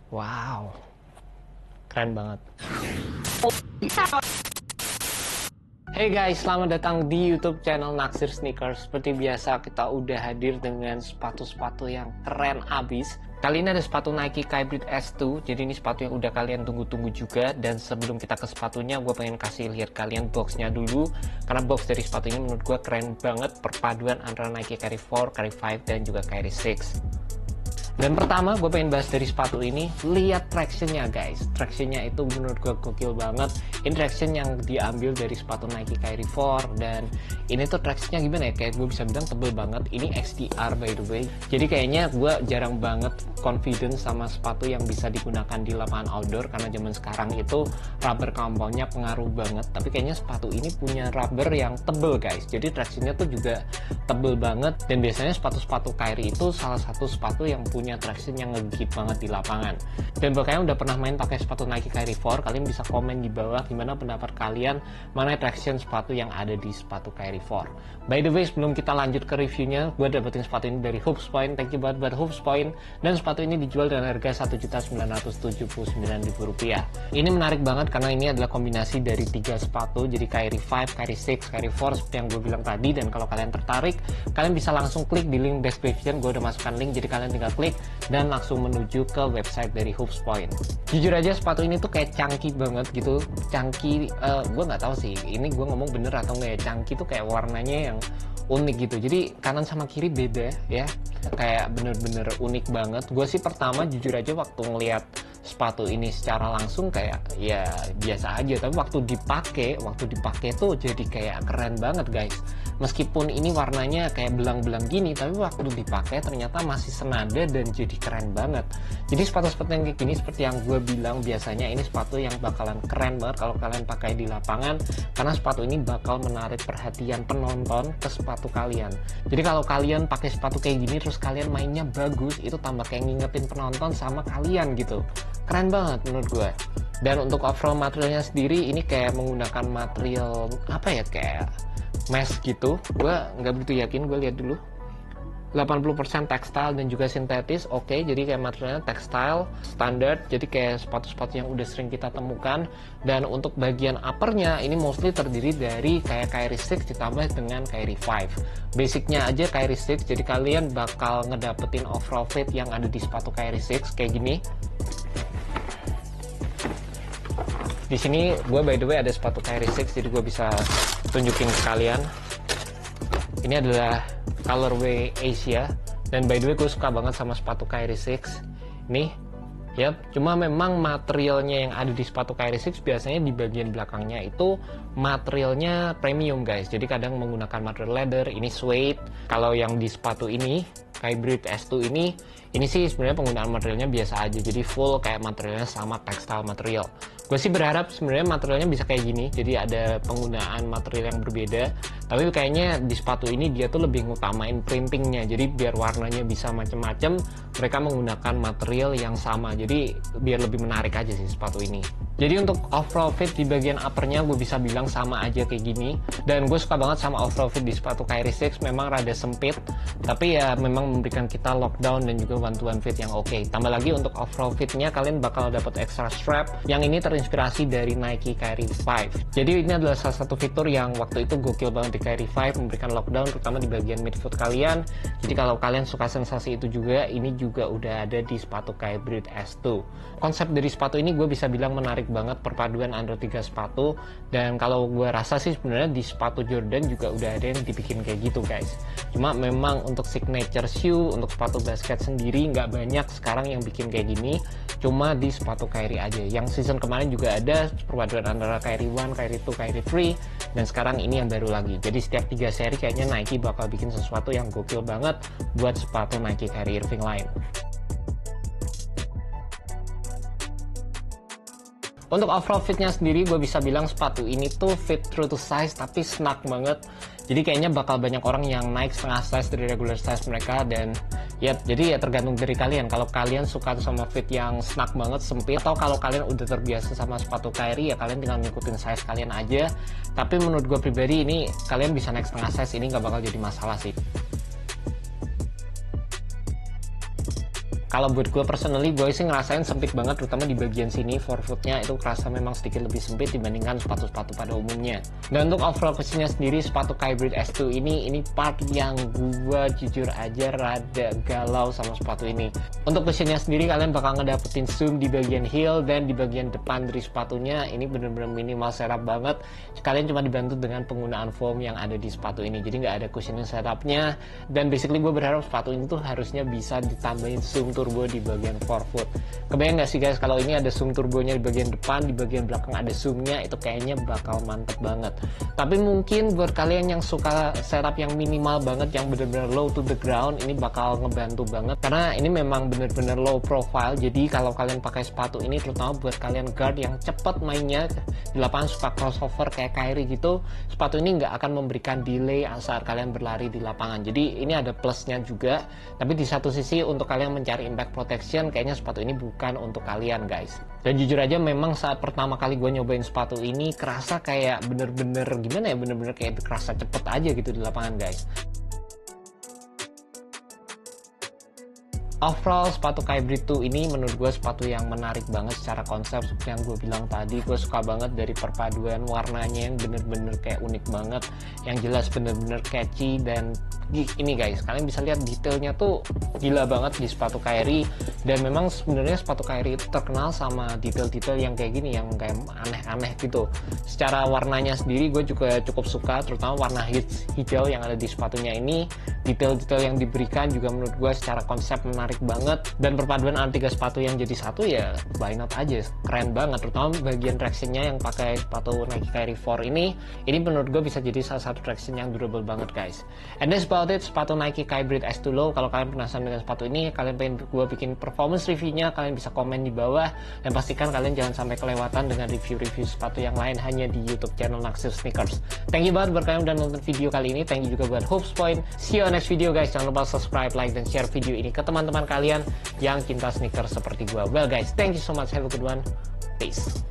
Wow, keren banget. Hey guys, selamat datang di YouTube channel Naksir Sneakers. Seperti biasa, kita udah hadir dengan sepatu-sepatu yang keren abis. Kali ini ada sepatu Nike Hybrid S2. Jadi ini sepatu yang udah kalian tunggu-tunggu juga. Dan sebelum kita ke sepatunya, gue pengen kasih lihat kalian boxnya dulu. Karena box dari sepatu ini menurut gue keren banget. Perpaduan antara Nike Carry 4, Carry 5, dan juga Carry 6. Dan pertama gue pengen bahas dari sepatu ini. Lihat tractionnya guys. Tractionnya itu menurut gue gokil banget. Ini traction yang diambil dari sepatu Nike Carry 4. Dan ini tuh tractionnya gimana ya, kayak gue bisa bilang tebel banget. Ini XDR by the way. Jadi kayaknya gue jarang banget confident sama sepatu yang bisa digunakan di lapangan outdoor. Karena zaman sekarang itu rubber compoundnya pengaruh banget. Tapi kayaknya sepatu ini punya rubber yang tebel guys. Jadi tractionnya tuh juga tebel banget. Dan biasanya sepatu-sepatu Carry itu salah satu sepatu yang punya traction yang ngegit banget di lapangan. Dan buat kalian udah pernah main pakai sepatu Nike Carry 4, kalian bisa komen di bawah gimana pendapat kalian mana traction sepatu yang ada di sepatu Carry 4. By the way, sebelum kita lanjut ke reviewnya, gue dapetin sepatu ini dari Hoops Point. Thank you banget buat Hoops Point. Dan sepatu ini dijual dengan harga Rp1.979.000. Ini menarik banget karena ini adalah kombinasi dari 3 sepatu, jadi Carry 5, Carry 6, Carry 4 seperti yang gue bilang tadi. Dan kalau kalian tertarik, kalian bisa langsung klik di link description. Gue udah masukkan link, jadi kalian tinggal klik dan langsung menuju ke website dari Hoops Point. Jujur aja sepatu ini tuh kayak chunky banget gitu. Chunky, gue nggak tahu sih ini gue ngomong bener atau nggak ya. Chunky tuh kayak warnanya yang unik gitu. Jadi kanan sama kiri beda ya. Kayak bener-bener unik banget. Gue sih pertama jujur aja waktu ngeliat sepatu ini secara langsung kayak ya biasa aja. Tapi waktu dipakai tuh jadi kayak keren banget guys. Meskipun ini warnanya kayak belang-belang gini, tapi waktu dipakai ternyata masih senada dan jadi keren banget. Jadi sepatu-sepatu yang kayak gini seperti yang gue bilang, biasanya ini sepatu yang bakalan keren banget kalau kalian pakai di lapangan, karena sepatu ini bakal menarik perhatian penonton ke sepatu kalian. Jadi kalau kalian pakai sepatu kayak gini terus kalian mainnya bagus, itu tambah kayak ngingetin penonton sama kalian gitu. Keren banget menurut gue. Dan untuk overall materialnya sendiri, ini kayak menggunakan material apa ya, kayak mesh gitu. Gue nggak begitu yakin, gue lihat dulu. 80% tekstil dan juga sintetis. Oke, jadi kayak materialnya tekstil standar, jadi kayak sepatu-sepatu yang udah sering kita temukan. Dan untuk bagian uppernya ini mostly terdiri dari kayak Carry 6 ditambah dengan Carry 5. Basicnya aja Carry 6, jadi kalian bakal ngedapetin overall fit yang ada di sepatu Carry 6 kayak gini. Di sini gue by the way ada sepatu Carry 6, jadi gue bisa tunjukin ke kalian. Ini adalah colorway Asia, dan by the way gue suka banget sama sepatu Carry 6 nih. Yap, cuma memang materialnya yang ada di sepatu Carry 6 biasanya di bagian belakangnya itu materialnya premium guys. Jadi kadang menggunakan material leather, ini suede. Kalau yang di sepatu ini Hybrid S2 ini sih sebenarnya penggunaan materialnya biasa aja, jadi full kayak materialnya sama tekstil material. Gue sih berharap sebenarnya materialnya bisa kayak gini, jadi ada penggunaan material yang berbeda. Tapi kayaknya di sepatu ini dia tuh lebih ngutamain printingnya, jadi biar warnanya bisa macem-macem, mereka menggunakan material yang sama, jadi biar lebih menarik aja sih sepatu ini. Jadi untuk overall fit di bagian uppernya gue bisa bilang sama aja kayak gini. Dan gue suka banget sama overall fit di sepatu Carry 6, memang rada sempit, tapi ya memang memberikan kita lockdown dan juga bantuan fit yang oke. Tambah lagi untuk overall fitnya kalian bakal dapat extra strap yang ini terinspirasi dari Nike Carry 5. Jadi ini adalah salah satu fitur yang waktu itu gokil banget di Carry 5, memberikan lockdown terutama di bagian midfoot kalian. Jadi kalau kalian suka sensasi itu juga, ini juga udah ada di sepatu Hybrid S2. Konsep dari sepatu ini gue bisa bilang menarik banget, perpaduan antara 3 sepatu. Dan kalau gue rasa sih sebenarnya di sepatu Jordan juga udah ada yang dibikin kayak gitu guys. Cuma memang untuk signature shoe, untuk sepatu basket sendiri nggak banyak sekarang yang bikin kayak gini. Cuma di sepatu Carry aja. Yang season kemarin juga ada perpaduan antara Carry 1, Carry 2, Carry 3, dan sekarang ini yang baru lagi. Jadi setiap 3 seri kayaknya Nike bakal bikin sesuatu yang gokil banget buat sepatu Nike Carry Irving line. Untuk overall fitnya sendiri gue bisa bilang sepatu ini tuh fit true to size tapi snug banget. Jadi kayaknya bakal banyak orang yang naik setengah size dari regular size mereka. Dan ya jadi ya tergantung dari kalian. Kalau kalian suka sama fit yang snug banget, sempit, atau kalau kalian udah terbiasa sama sepatu Carry, ya kalian tinggal ngikutin size kalian aja. Tapi menurut gue pribadi ini kalian bisa naik setengah size, ini nggak bakal jadi masalah sih. Kalau buat gue personally, gue sih ngerasain sempit banget, terutama di bagian sini forefootnya itu kerasa memang sedikit lebih sempit dibandingkan sepatu-sepatu pada umumnya. Dan untuk overall cushionnya sendiri, sepatu Kybride S2 ini part yang gue jujur aja rada galau sama sepatu ini. Untuk cushionnya sendiri, kalian bakal ngedapetin zoom di bagian heel dan di bagian depan dari sepatunya. Ini bener-bener minimal setup banget. Kalian cuma dibantu dengan penggunaan foam yang ada di sepatu ini, jadi nggak ada cushioning setupnya. Dan basically gue berharap sepatu ini tuh harusnya bisa ditambahin zoom turbo di bagian forefoot. Kebayang nggak sih guys kalau ini ada zoom turbonya di bagian depan, di bagian belakang ada zoomnya, itu kayaknya bakal mantep banget. Tapi mungkin buat kalian yang suka setup yang minimal banget, yang bener-bener low to the ground, ini bakal ngebantu banget karena ini memang bener-bener low profile. Jadi kalau kalian pakai sepatu ini, terutama buat kalian guard yang cepet mainnya di lapangan, suka crossover kayak Kyrie gitu, sepatu ini nggak akan memberikan delay saat kalian berlari di lapangan. Jadi ini ada plusnya juga. Tapi di satu sisi untuk kalian mencari impact protection, kayaknya sepatu ini bukan untuk kalian guys. Dan jujur aja memang saat pertama kali gue nyobain sepatu ini kerasa kayak bener-bener gimana ya, bener-bener kayak kerasa cepet aja gitu di lapangan guys. Overall sepatu Kybride 2 ini menurut gue sepatu yang menarik banget secara konsep. Seperti yang gue bilang tadi, gue suka banget dari perpaduan warnanya yang bener-bener kayak unik banget, yang jelas bener-bener catchy. Dan ini guys, kalian bisa lihat detailnya tuh gila banget di sepatu Kyrie. Dan memang sebenarnya sepatu Kyrie itu terkenal sama detail-detail yang kayak gini, yang kayak aneh-aneh gitu. Secara warnanya sendiri gue juga cukup suka, terutama warna hijau yang ada di sepatunya ini. Detail-detail yang diberikan juga menurut gue secara konsep menarik banget. Dan perpaduan tiga sepatu yang jadi satu ya why not aja, keren banget. Terutama bagian tractionnya yang pakai sepatu Nike Kyrie 4 ini menurut gue bisa jadi salah satu traction yang durable banget guys. And that's about it, sepatu Nike Kybride S2 Low. Kalau kalian penasaran dengan sepatu ini, kalian pengen gue bikin performance reviewnya, kalian bisa komen di bawah. Dan pastikan kalian jangan sampai kelewatan dengan review-review sepatu yang lain hanya di YouTube channel Naksir Sneakers. Thank you banget buat kalian udah nonton video kali ini. Thank you juga buat Hoops Point. See you on next video guys. Jangan lupa subscribe, like, dan share video ini ke teman-teman kalian yang cinta sneakers seperti gue. Well guys, thank you so much. Have a good one. Peace.